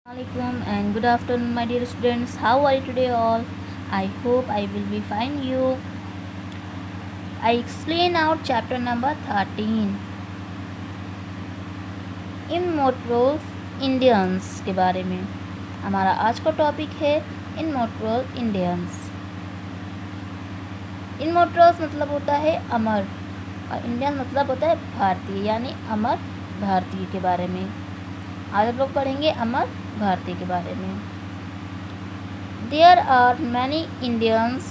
Alaikum and good afternoon, my dear students. How are you today all? I hope I will be fine. I explain out chapter number 13 immortal Indians के बारे में. हमारा आज का topic है immortal Indians. Immortals मतलब होता है अमर और इंडियन मतलब होता है भारतीय, यानी अमर भारतीय के बारे में. आज हम लोग पढ़ेंगे अमर भारतीय के बारे में. There are many Indians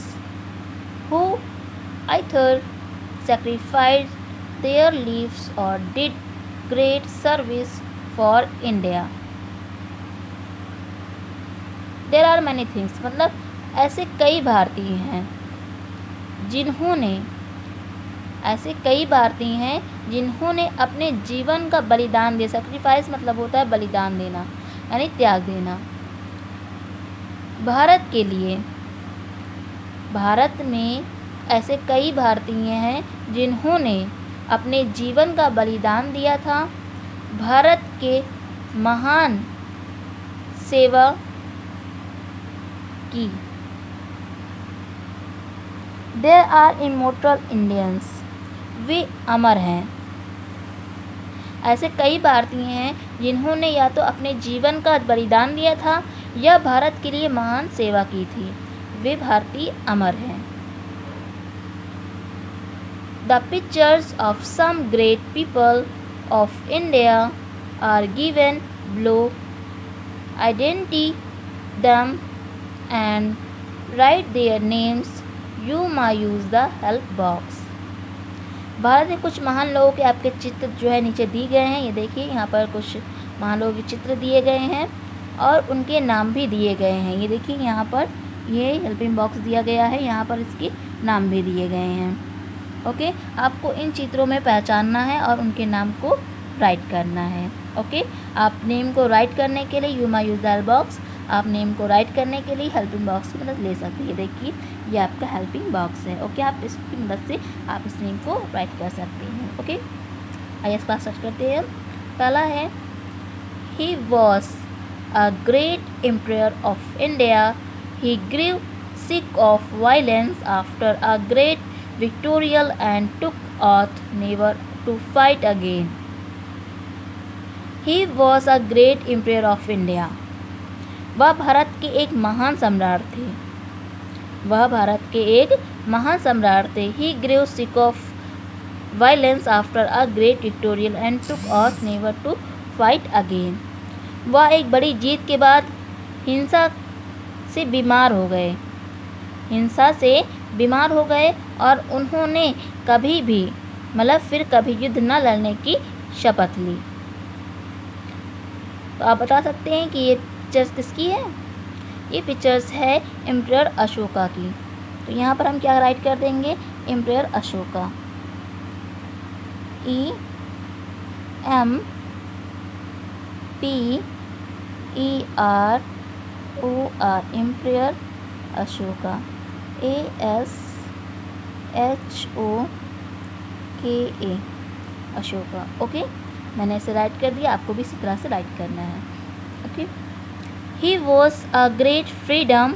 who either sacrificed their lives or did great service for India. There are many things मतलब ऐसे कई भारतीय हैं जिन्होंने अपने जीवन का बलिदान दिया. सेक्रीफाइस मतलब होता है बलिदान देना, यानी त्याग देना भारत के लिए. भारत में ऐसे कई भारतीय हैं जिन्होंने अपने जीवन का बलिदान दिया था, भारत के महान सेवा की. There are immortal Indians. वे अमर हैं. ऐसे कई भारतीय हैं जिन्होंने या तो अपने जीवन का बलिदान दिया था या भारत के लिए महान सेवा की थी. वे भारतीय अमर हैं. The pictures of some great people of India are given below. Identify them and write their names. You may use the help box. Bharat में कुछ महान लोगों के आपके चित्र जो है नीचे दिए गए हैं. ये देखिए यहाँ पर कुछ महान लोगों के चित्र दिए गए हैं और उनके नाम भी दिए गए हैं. ये देखिए यहाँ पर ये हेल्पिंग बॉक्स दिया गया है, यहाँ पर इसके नाम भी दिए गए हैं. ओके, आपको इन चित्रों में पहचानना है और उनके नाम को राइट करना है. ओके, आप नेम को राइट करने के लिए you my use the help box. आप नेम को राइट करने के लिए हेल्पिंग बॉक्स की मदद ले सकते हैं. देखिए ये आपका हेल्पिंग बॉक्स है. ओके, आप इसकी मदद से आप इस नेम को राइट कर सकते हैं. ओके, आइए इस क्लास स्टार्ट करते हैं. पहला है he was a great emperor of India. He grew sick of violence after a great victorial and took oath never to fight again. He was a great emperor of India. वह भारत के एक महान सम्राट थे. He grew sick of violence after a great victorial and took oath never to fight again. वह एक बड़ी जीत के बाद हिंसा से बीमार हो गए और उन्होंने कभी भी फिर कभी युद्ध न लड़ने की शपथ ली. तो आप बता सकते हैं कि ये पिक्चर्स किसकी है. ये पिक्चर्स है एम्परर अशोका की. तो यहाँ पर हम क्या राइट कर देंगे, emperor Ashoka. EMPEROR emperor Ashoka. ASHOKA Ashoka. Okay, मैंने इसे राइट कर दिया, आपको भी इसी तरह से राइट करना है. Okay, he was a great freedom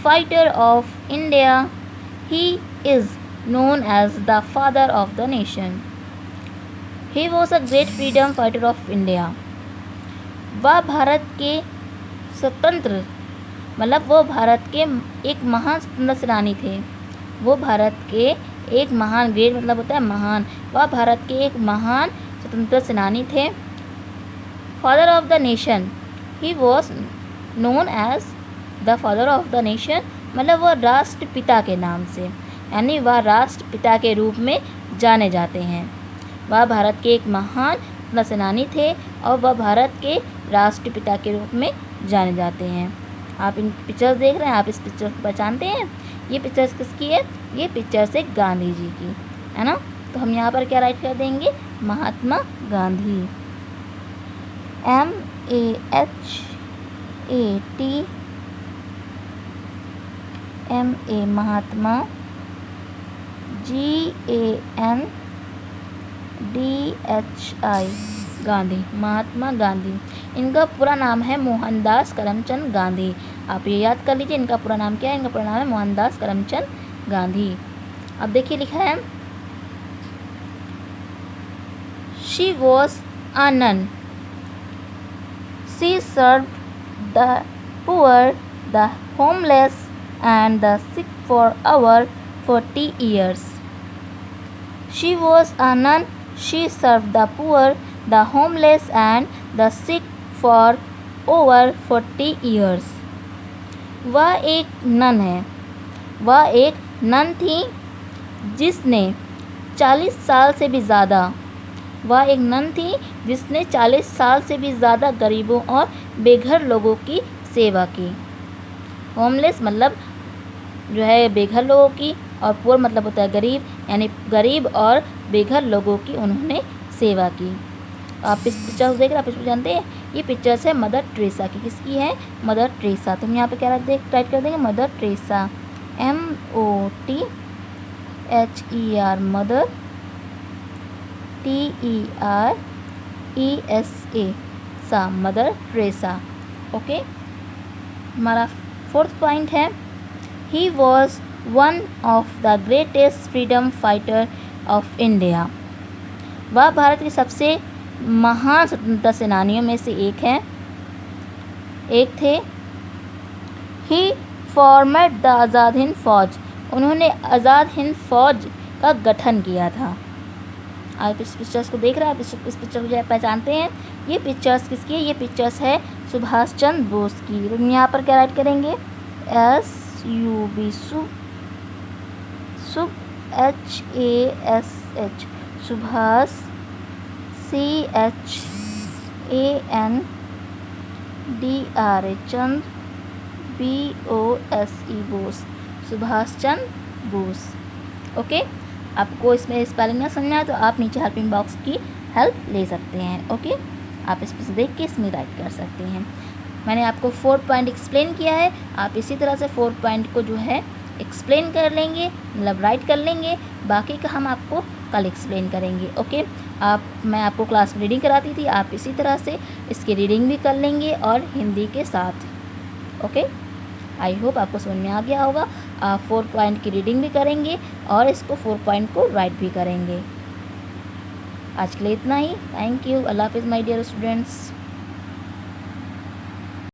fighter of India. He is known as the father of the nation. He was a great freedom fighter of India. वह भारत के स्वतंत्र वो भारत के एक महान स्वतंत्र सेनानी थे. वो भारत के एक महान, ग्रेट मतलब होता है महान. वह भारत के एक महान स्वतंत्र सेनानी थे. Father of the nation. He was known as the father of the nation वह राष्ट्रपिता के नाम से, यानी वह राष्ट्रपिता के रूप में जाने जाते हैं. वह भारत के एक महान सेनानी थे और वह भारत के राष्ट्रपिता के रूप में जाने जाते हैं. आप इन पिक्चर्स देख रहे हैं, आप इस पिक्चर को पहचानते हैं. ये पिक्चर्स किसकी है, ये पिक्चर्स है गांधी जी की, है ना. तो हम यहाँ पर क्या राइट कर देंगे, महात्मा गांधी. MAHATMA महात्मा. GANDHI गांधी, महात्मा गांधी। इनका पूरा नाम है मोहनदास करमचंद गांधी। आप ये याद कर लीजिए, इनका पूरा नाम क्या है? इनका पूरा नाम है मोहनदास करमचंद गांधी। अब देखिए लिखा है, she was a nun, she served the poor, the homeless and the sick for over 40 years. She was a nun. She served the poor, the homeless and the sick for over 40 years. वह एक none है, वह एक none थी जिसने 40 साल से भी ज़्यादा, वह एक नन थी जिसने 40 साल से भी ज़्यादा गरीबों और बेघर लोगों की सेवा की। होमलेस मतलब जो है बेघर लोगों की, और पुअर मतलब होता है गरीब, यानी गरीब और बेघर लोगों की उन्होंने सेवा की। आप इस पिक्चर देख रहे हैं, आप इसको जानते हैं, ये पिक्चर्स है मदर टेरेसा की। किसकी है? Mother Teresa. तो हम यहाँ पे क्या राइट कर देंगे? Mother Teresa, MOTHER, mother, TERESA, सा, मदर टेरेसा। ओके, हमारा 4th पॉइंट है, he was one of the greatest freedom fighter of India. वह भारत के सबसे महान स्वतंत्रता सेनानियों में से एक थे। ही फॉर्मेड द आज़ाद हिंद फौज, उन्होंने आज़ाद हिंद फौज का गठन किया था। आप इस पिक्चर्स को देख रहे हैं, आप इस पिक्चर को पहचानते हैं। ये पिक्चर्स किसकी है? ये पिक्चर्स है सुभाष चंद्र बोस की। तो यहाँ पर क्या राइट करेंगे? SUB, SUBHASH, सुभाष, CHANDRA, चंद्र, BOSE, बोस, सुभाष चंद्र बोस। ओके, आपको इसमें स्पेलिंग ना समझना है तो आप नीचे हेल्पिंग बॉक्स की हेल्प ले सकते हैं। ओके, आप इस पर देख के इसमें राइट कर सकते हैं। मैंने आपको 4 पॉइंट एक्सप्लेन किया है, आप इसी तरह से 4 पॉइंट को जो है एक्सप्लेन कर लेंगे, मतलब राइट कर लेंगे। बाकी का हम आपको कल एक्सप्लेन करेंगे। ओके, मैं आपको क्लास में रीडिंग कराती थी, आप इसी तरह से इसकी रीडिंग भी कर लेंगे और हिंदी के साथ। ओके, आई होप आपको समझ में आ गया होगा। आप 4 पॉइंट की रीडिंग भी करेंगे और इसको 4 पॉइंट को राइट भी करेंगे। आज के लिए इतना ही। Thank you. अल्लाह हाफिज़ माय डियर स्टूडेंट्स।